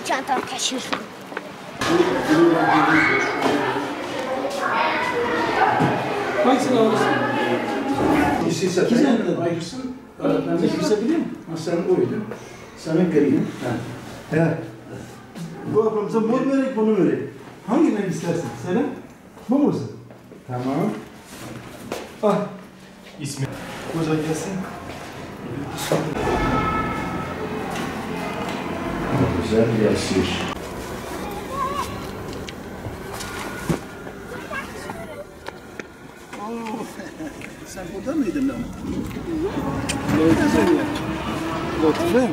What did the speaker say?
Çantam taşıyorsun. Hangisini alırsın? İkisi Güzel. ayrısın. Ben de kimse biliyor mu? Sen oydun. Senin gelinin. He. Bu ablam sen mor verek bunu verek. Hangi renk istersin? Söyle. Bu musun? Tamam. Ah. İsmi. Koca gelsin. Güzel bir yaşayış. Sen burada mıydın lan? Ne güzel ya. Lütfen.